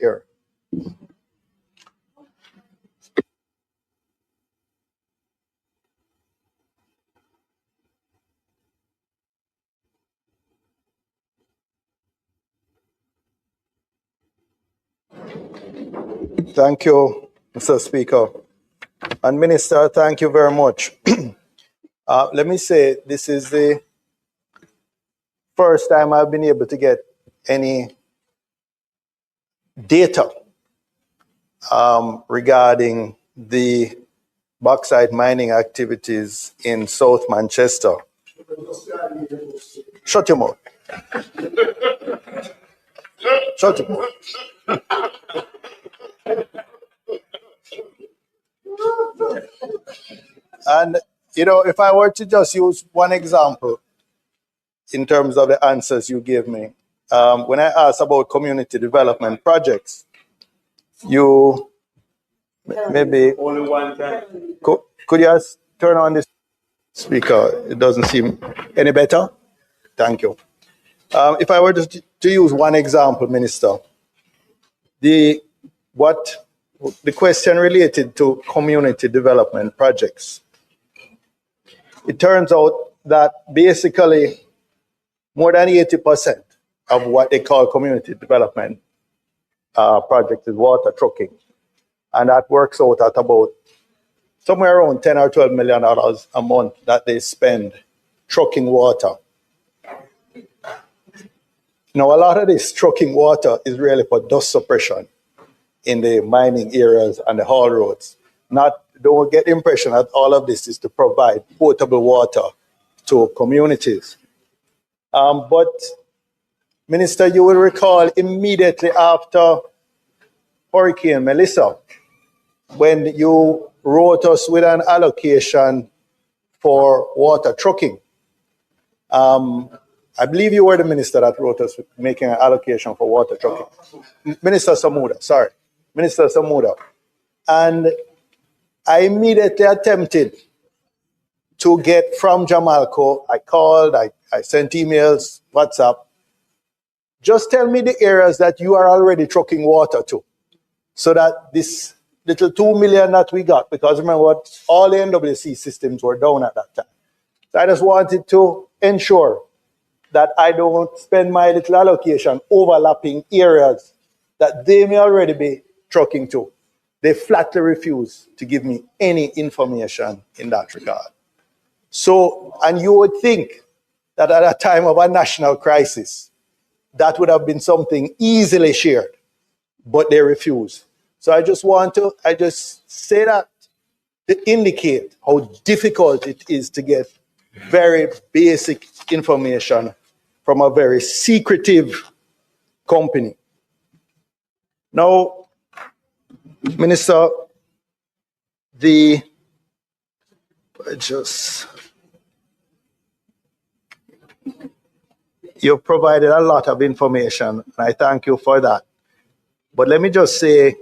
here. Thank you, Mr. Speaker. And Minister, thank you very much. Let me say, this is the first time I've been able to get any data regarding the bauxite mining activities in South Manchester. Shut your mouth. Shut your mouth. And, you know, if I were to just use one example in terms of the answers you gave me, when I asked about community development projects, you maybe Only one time. could you just turn on this speaker? It doesn't seem any better. Thank you. If I were to use one example, Minister, the question related to community development projects. It turns out that basically more than 80% of what they call community development projects is water trucking. And that works out at about somewhere around $10 or $12 million a month that they spend trucking water. Now, a lot of this trucking water is really for dust suppression in the mining areas and the haul roads. Don't get the impression that all of this is to provide potable water to communities. But, Minister, you will recall immediately after Hurricane Melissa, when you wrote us with an allocation for water trucking. I believe you were the minister that wrote us making an allocation for water trucking. Minister Samuda. And I immediately attempted to get from Jamalco. I called, I sent emails, WhatsApp. Just tell me the areas that you are already trucking water to, so that this little 2 million that we got, because remember what, all the NWC systems were down at that time. So I just wanted to ensure that I don't spend my little allocation overlapping areas that they may already be trucking to. They flatly refuse to give me any information in that regard. So, and you would think that at a time of a national crisis, that would have been something easily shared, but they refuse. So I just say that to indicate how difficult it is to get very basic information from a very secretive company. Now, Minister, you've provided a lot of information, and I thank you for that. But let me just say,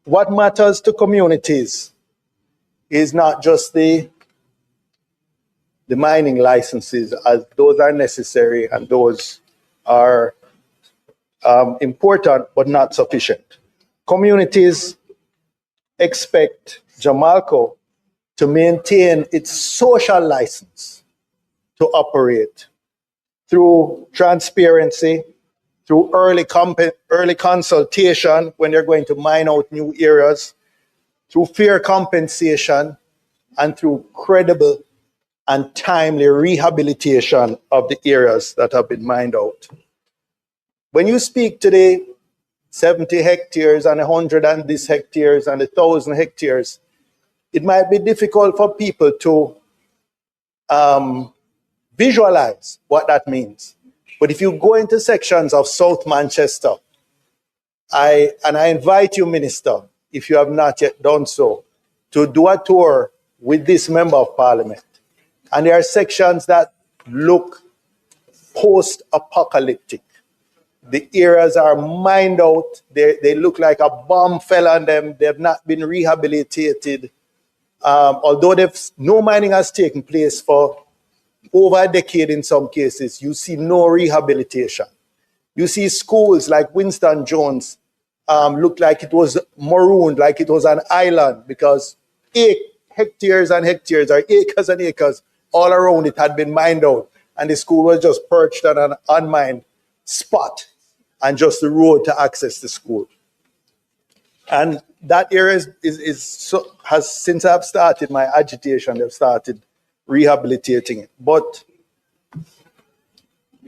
what matters to communities is not just the mining licenses, as those are necessary and those are important but not sufficient. Communities expect Jamalco to maintain its social license to operate through transparency, through early consultation when they're going to mine out new areas, through fair compensation, and through credible and timely rehabilitation of the areas that have been mined out. When you speak today, 70 hectares and 100 and this hectares and 1,000 hectares, it might be difficult for people to visualize what that means. But if you go into sections of South Manchester, I invite you, Minister, if you have not yet done so, to do a tour with this Member of Parliament. And there are sections that look post-apocalyptic. The areas are mined out. They look like a bomb fell on them. They have not been rehabilitated. Although no mining has taken place for over a decade in some cases, you see no rehabilitation. You see schools like Winston Jones look like it was marooned, like it was an island, because hectares and hectares, or acres and acres all around it had been mined out, and the school was just perched on an unmined spot and just the road to access the school. And that area has, since I've started my agitation, they've started rehabilitating it. But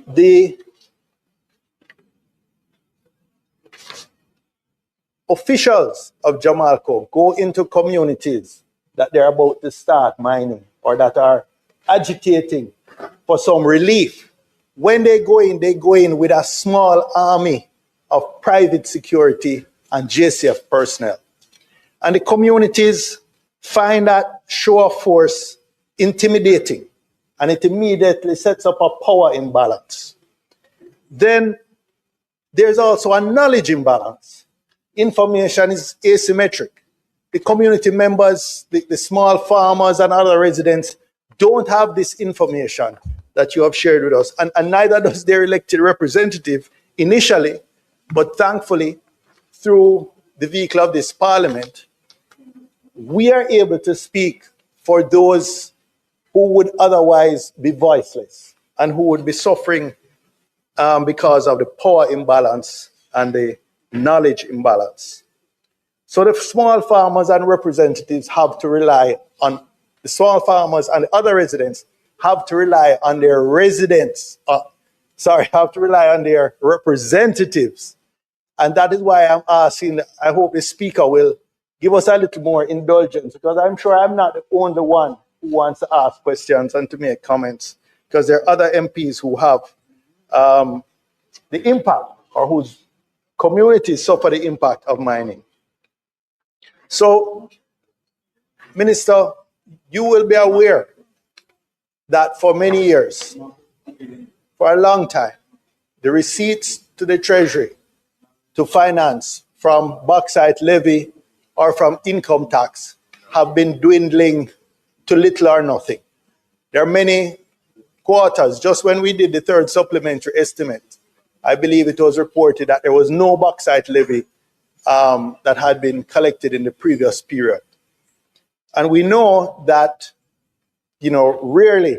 the officials of Jamalco go into communities that they're about to start mining or that are agitating for some relief. When they go in with a small army of private security and JCF personnel. And the communities find that show of force intimidating, and it immediately sets up a power imbalance. Then there's also a knowledge imbalance. Information is asymmetric. The community members, the small farmers and other residents don't have this information that you have shared with us, and neither does their elected representative initially, but thankfully, through the vehicle of this parliament, we are able to speak for those who would otherwise be voiceless and who would be suffering because of the power imbalance and the knowledge imbalance. So the small farmers and representatives have to rely on, the small farmers and the other residents have to rely on their have to rely on their representatives. And that is why I'm asking, I hope the speaker will give us a little more indulgence, because I'm sure I'm not the only one who wants to ask questions and to make comments, because there are other MPs who have the impact, or whose communities suffer the impact of mining. So, Minister, you will be aware that for many years, for a long time, the receipts to the Treasury to finance from bauxite levy or from income tax have been dwindling to little or nothing. There are many quarters. Just when we did the third supplementary estimate, I believe it was reported that there was no bauxite levy that had been collected in the previous period. And we know that, rarely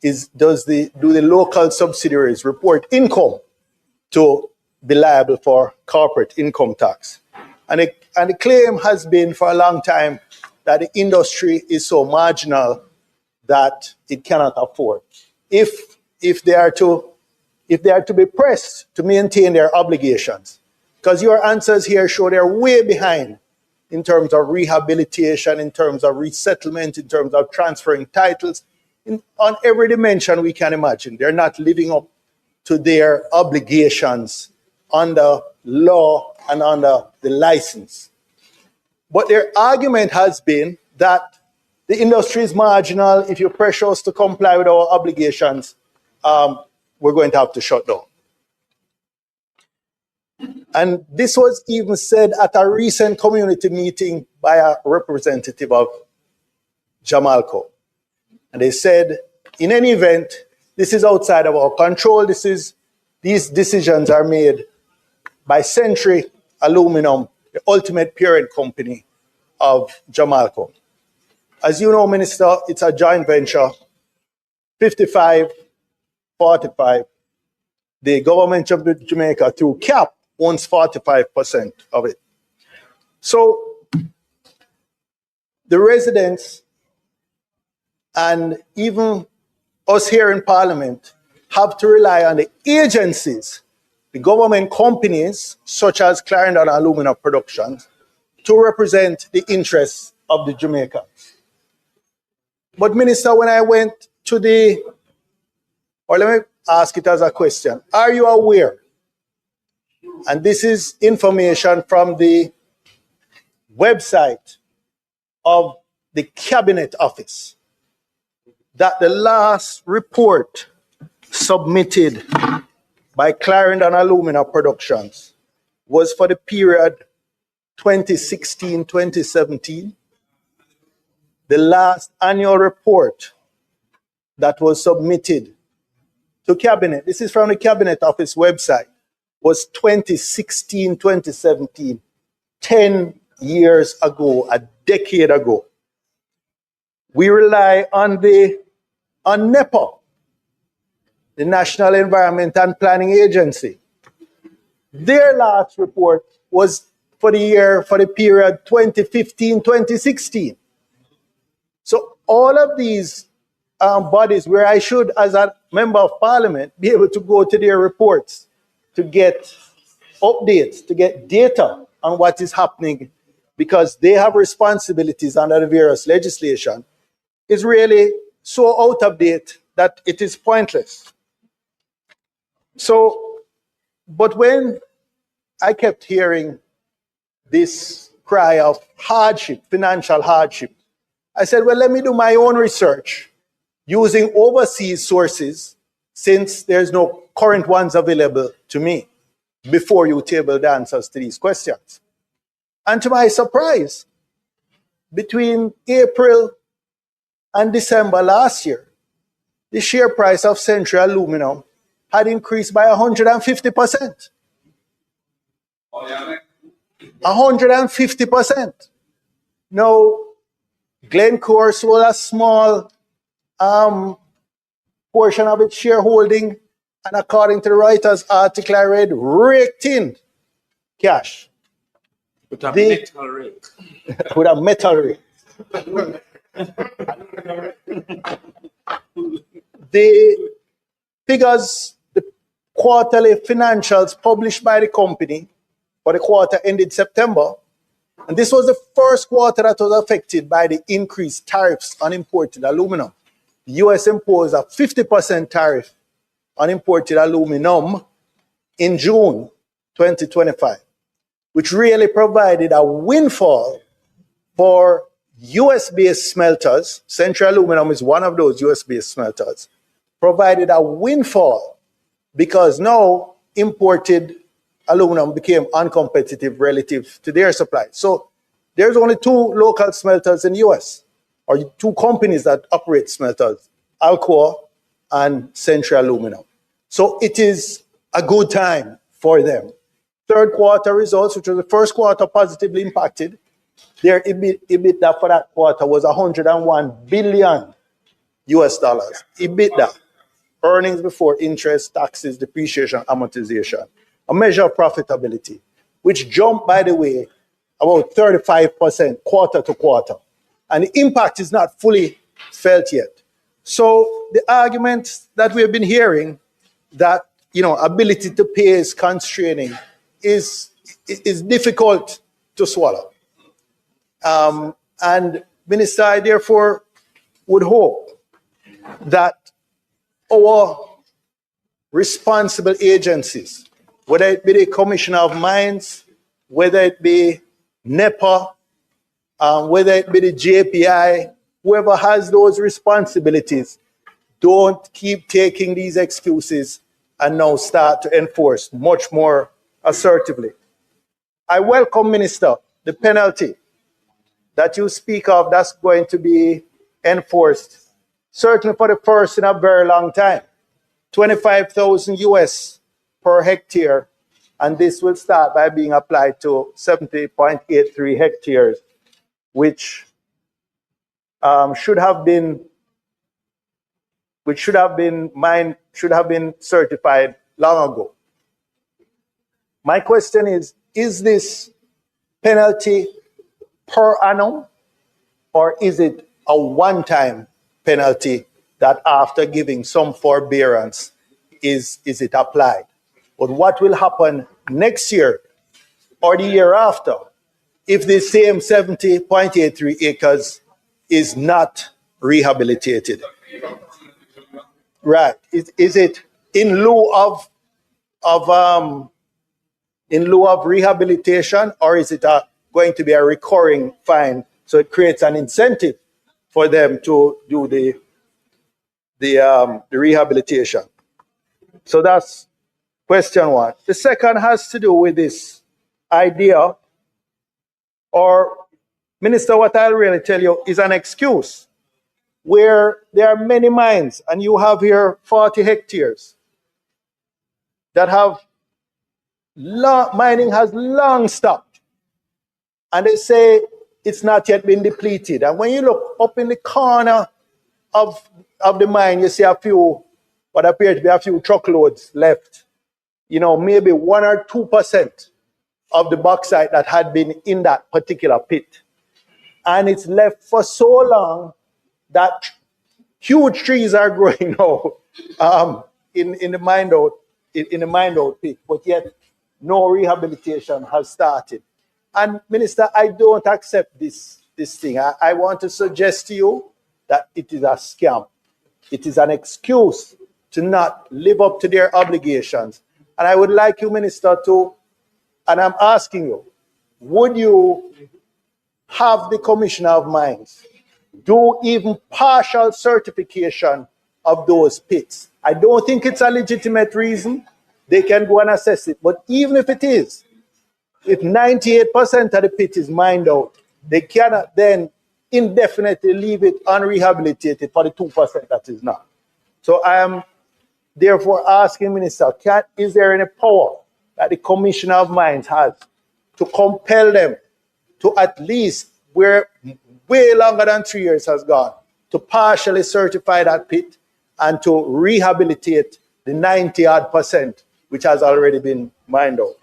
do the local subsidiaries report income to be liable for corporate income tax. And the claim has been for a long time that the industry is so marginal that it cannot afford. If they are to be pressed to maintain their obligations, because your answers here show they're way behind in terms of rehabilitation, in terms of resettlement, in terms of transferring titles, on every dimension we can imagine. They're not living up to their obligations under law and under the license. But their argument has been that the industry is marginal. If you pressure us to comply with our obligations, we're going to have to shut down. And this was even said at a recent community meeting by a representative of Jamalco. And they said, in any event, this is outside of our control. These decisions are made by Century Aluminum, the ultimate parent company of Jamalco. As you know, Minister, it's a joint venture, 55-45. The government of Jamaica, through CAP, owns 45% of it. So the residents and even us here in Parliament have to rely on the agencies, the government companies, such as Clarendon Alumina Productions, to represent the interests of the Jamaicans. But Minister, when I went to or let me ask it as a question, are you aware, and this is information from the website of the Cabinet Office, that the last report submitted by Clarendon Alumina Productions was for the period 2016-2017. The last annual report that was submitted to Cabinet, this is from the Cabinet Office website, was 2016, 2017, 10 years ago, a decade ago. We rely on NEPA, the National Environment and Planning Agency. Their last report was for the period 2015, 2016. So all of these bodies where I should, as a member of parliament, be able to go to their reports to get updates, to get data on what is happening, because they have responsibilities under the various legislation, is really so out of date that it is pointless. So, but when I kept hearing this cry of hardship, financial hardship, I said, well, let me do my own research using overseas sources, since there's no current ones available to me, before you table the answers to these questions. And to my surprise, between April and December last year, the share price of Central Aluminum had increased by 150%. 150%. Now, Glencore sold a small portion of its shareholding, and according to the Reuters article I read, raked in cash. With a metal rate. With a metal rate. The figures, the quarterly financials published by the company for the quarter ended September, and this was the first quarter that was affected by the increased tariffs on imported aluminum. The US imposed a 50% tariff on imported aluminum in June 2025, which really provided a windfall for US-based smelters. Central Aluminum is one of those US-based smelters. Provided a windfall because now imported aluminum became uncompetitive relative to their supply. So there's only two local smelters in the US, or two companies that operate smelters, Alcoa and Central Aluminum. So it is a good time for them. Third quarter results, which was the first quarter positively impacted, their EBITDA for that quarter was $101 billion US dollars. EBITDA, earnings before interest, taxes, depreciation, amortization, a measure of profitability, which jumped, by the way, about 35% quarter to quarter. And the impact is not fully felt yet. So the argument that we've been hearing that, ability to pay is constraining is difficult to swallow. And Minister, I therefore would hope that our responsible agencies, whether it be the Commissioner of Mines, whether it be NEPA, whether it be the JPI, whoever has those responsibilities, don't keep taking these excuses and now start to enforce much more assertively. I welcome, Minister, the penalty that you speak of that's going to be enforced, certainly for the first in a very long time, 25,000 US per hectare, and this will start by being applied to 70.83 hectares, which should have been certified long ago. My question is this penalty per annum, or is it a one-time penalty that after giving some forbearance is it applied? But what will happen next year or the year after if the same 70.83 acres is not rehabilitated? Right. Is it in lieu of rehabilitation, or is it going to be a recurring fine? So it creates an incentive for them to do the rehabilitation. So that's question one. The second has to do with this idea, or Minister, what I'll really tell you is an excuse where there are many mines, and you have here 40 hectares that have Mining has long stopped. And they say it's not yet been depleted. And when you look up in the corner of the mine, you see what appear to be a few truckloads left. Maybe 1 or 2% of the bauxite that had been in that particular pit. And it's left for so long that huge trees are growing now in the mined out pit, but yet no rehabilitation has started. And Minister, I don't accept this thing. I want to suggest to you that it is a scam. It is an excuse to not live up to their obligations. And I would like you, Minister, and I'm asking you, would you have the Commissioner of Mines do even partial certification of those pits? I don't think it's a legitimate reason. They can go and assess it. But even if it is, if 98% of the pit is mined out, they cannot then indefinitely leave it unrehabilitated for the 2% that is not. So I am therefore asking Minister, is there any power that the Commissioner of Mines has to compel them to at least, where way longer than 3 years has gone, to partially certify that pit and to rehabilitate the 90-odd% which has already been mined out?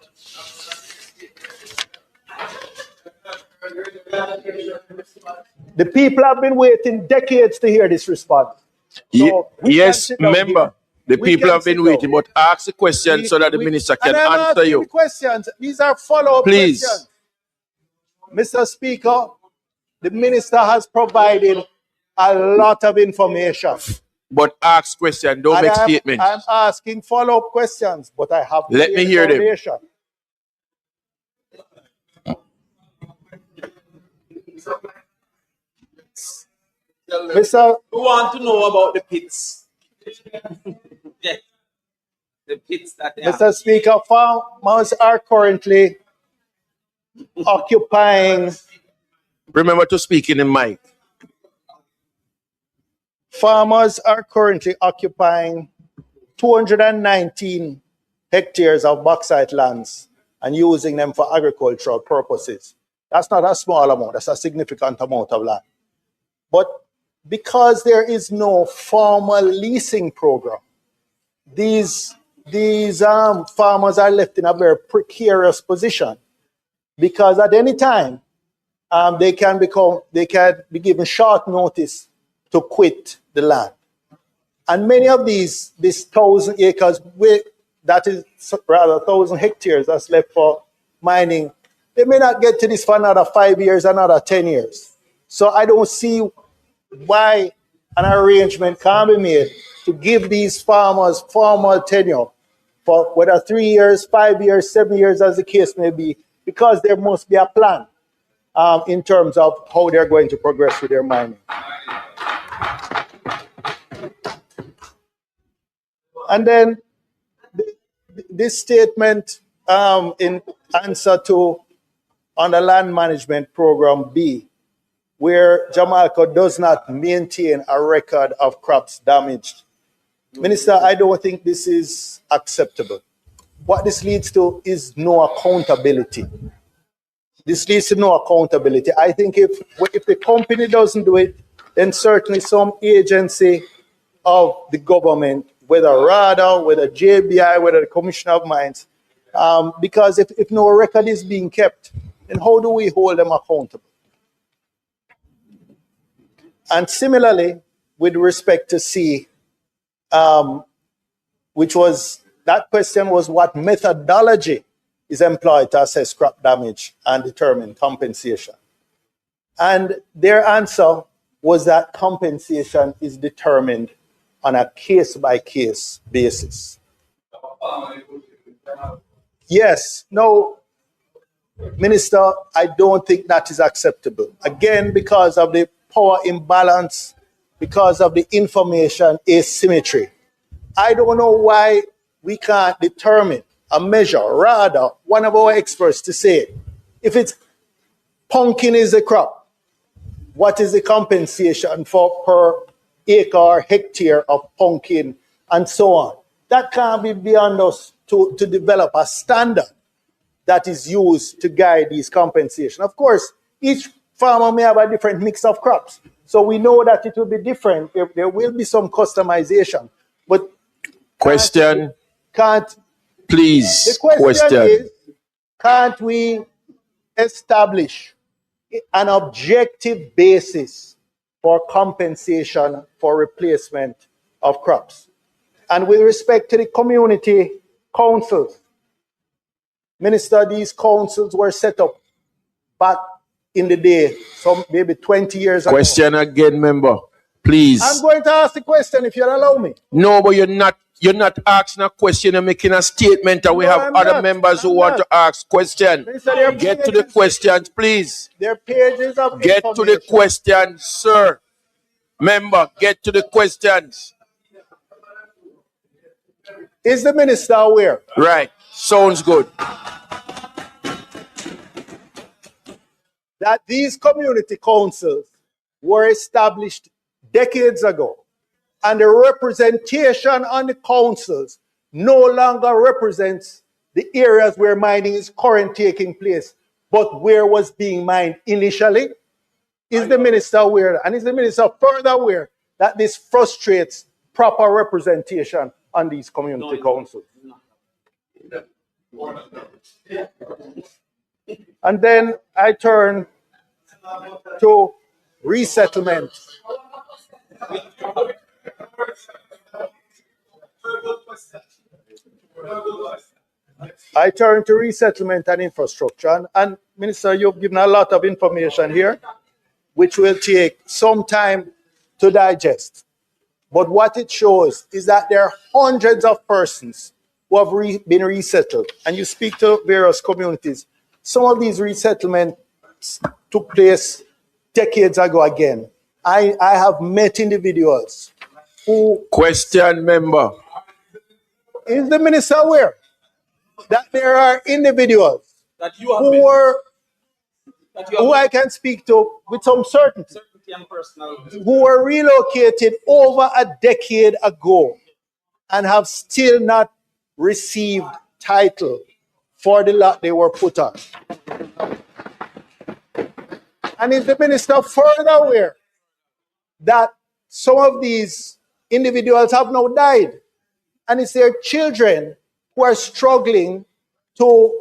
The people have been waiting decades to hear this response. So yes, member. The people have been waiting, but ask the question so that the minister can answer you. The questions. These are follow-up questions. Mr. Speaker, the minister has provided a lot of information. But ask questions, don't make statements. I'm asking follow-up questions, but I have Let me hear them. Mr. We want to know about the pits. Yes. The pits that they Mr. Speaker, farmers are currently occupying. Remember to speak in the mic. Farmers are currently occupying 219 hectares of bauxite lands and using them for agricultural purposes. That's not a small amount, that's a significant amount of land. But because there is no formal leasing program, these farmers are left in a very precarious position, because at any time they can be given short notice to quit the land. And many of these 1,000 acres, that is rather 1,000 hectares that's left for mining, they may not get to this for another 5 years, another 10 years. So I don't see why an arrangement can be made to give these farmers formal tenure for whether 3 years, 5 years, 7 years, as the case may be, because there must be a plan in terms of how they're going to progress with their mining. And then this statement in answer to on the land management program B, where Jamaica does not maintain a record of crops damaged. Minister, I don't think this is acceptable. What this leads to is no accountability. This leads to no accountability. I think if the company doesn't do it, then certainly some agency of the government, whether RADA, whether JBI, whether the Commissioner of Mines, because if no record is being kept, then how do we hold them accountable? And similarly, with respect to C, that question was what methodology is employed to assess crop damage and determine compensation. And their answer was that compensation is determined on a case-by-case basis. Yes, no, Minister, I don't think that is acceptable. Again, because of the power imbalance, because of the information asymmetry. I don't know why we can't determine a measure, rather one of our experts to say, if it's pumpkin is a crop, what is the compensation for per acre or hectare of pumpkin, and so on. That can't be beyond us to develop a standard that is used to guide these compensation. Of course, each farmer may have a different mix of crops. So we know that it will be different. There will be some customization. But question, can't please. the question is, can't we establish an objective basis for compensation for replacement of crops? And with respect to the community councils, Minister, these councils were set up back in the day, some maybe 20 years ago. Question again, member, please. I'm going to ask the question if you'll allow me. No, but you're not asking a question, you're making a statement, and we have other members who want to ask questions. Get to the questions, please. Their pages of Get to the questions, sir. Member, get to the questions. Is the minister aware? Right. Sounds good. That these community councils were established decades ago, and the representation on the councils no longer represents the areas where mining is currently taking place, but where was being mined initially? Is the minister aware, and is the minister further aware that this frustrates proper representation on these community councils? And then I turn to resettlement. I turn to resettlement and infrastructure. And Minister, you've given a lot of information here, which will take some time to digest. But what it shows is that there are hundreds of persons who have been resettled. And you speak to various communities. Some of these resettlements took place decades ago again. I have met individuals who... Question, member. Is the minister aware that there are individuals that you have who I can speak to with some certainty, who were relocated over a decade ago and have still not received title for the lot they were put on? And is the minister further aware that some of these individuals have now died, and it's their children who are struggling to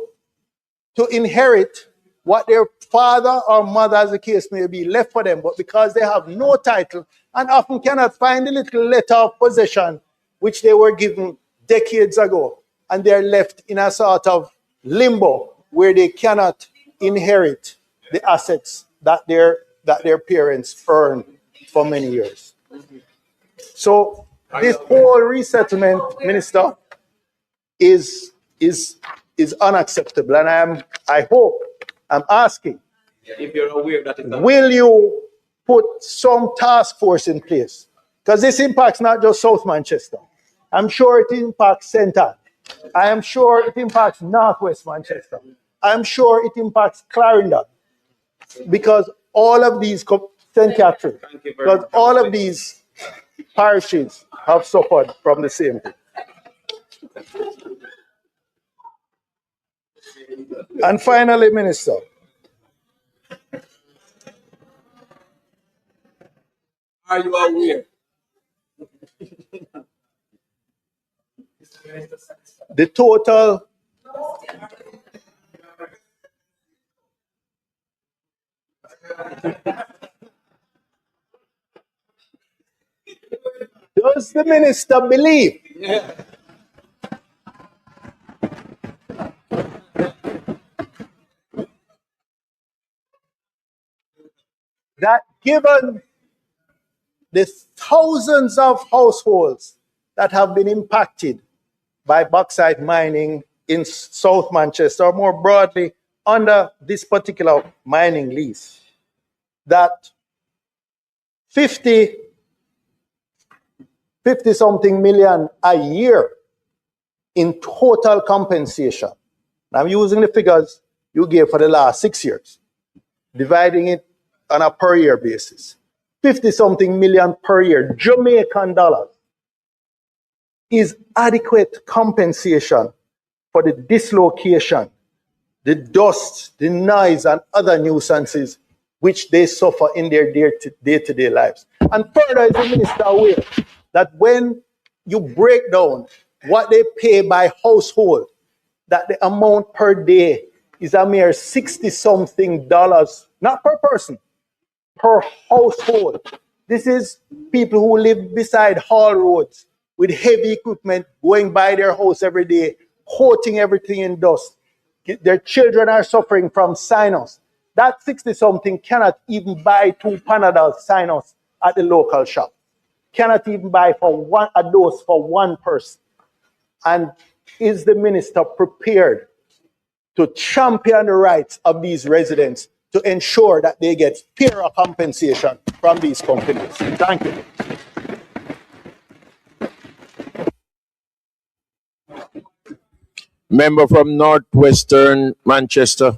inherit what their father or mother, as the case may be, left for them, but because they have no title and often cannot find the little letter of possession which they were given decades ago, and they're left in a sort of limbo where they cannot inherit the assets that their parents earned for many years. So this whole resettlement, Minister, is unacceptable, and I'm asking, if you're aware that will you put some task force in place? Because this impacts not just South Manchester. I'm sure it impacts Centre. I am sure it impacts Northwest Manchester. I'm sure it impacts Clarendon, because all of these St. Catherine, because all of these parishes have suffered from the same thing. And finally, Minister, are you aware? The total does the minister believe that given the thousands of households that have been impacted by bauxite mining in South Manchester, or more broadly under this particular mining lease, that 50 something million a year in total compensation? I'm using the figures you gave for the last 6 years, dividing it on a per year basis. 50 something million per year, Jamaican dollars, is adequate compensation for the dislocation the dust, the noise, and other nuisances which they suffer in their day-to-day lives. And further, is the minister aware that when you break down what they pay by household, that the amount per day is a mere $60-something, not per person, per household. This is people who live beside haul roads with heavy equipment going by their house every day, coating everything in dust. Their children are suffering from sinus. That 60-something cannot even buy 2 Panadol sinus at the local shop. Cannot even buy a dose for one person. And is the minister prepared to champion the rights of these residents to ensure that they get fairer compensation from these companies? Thank you. Member from Northwestern Manchester.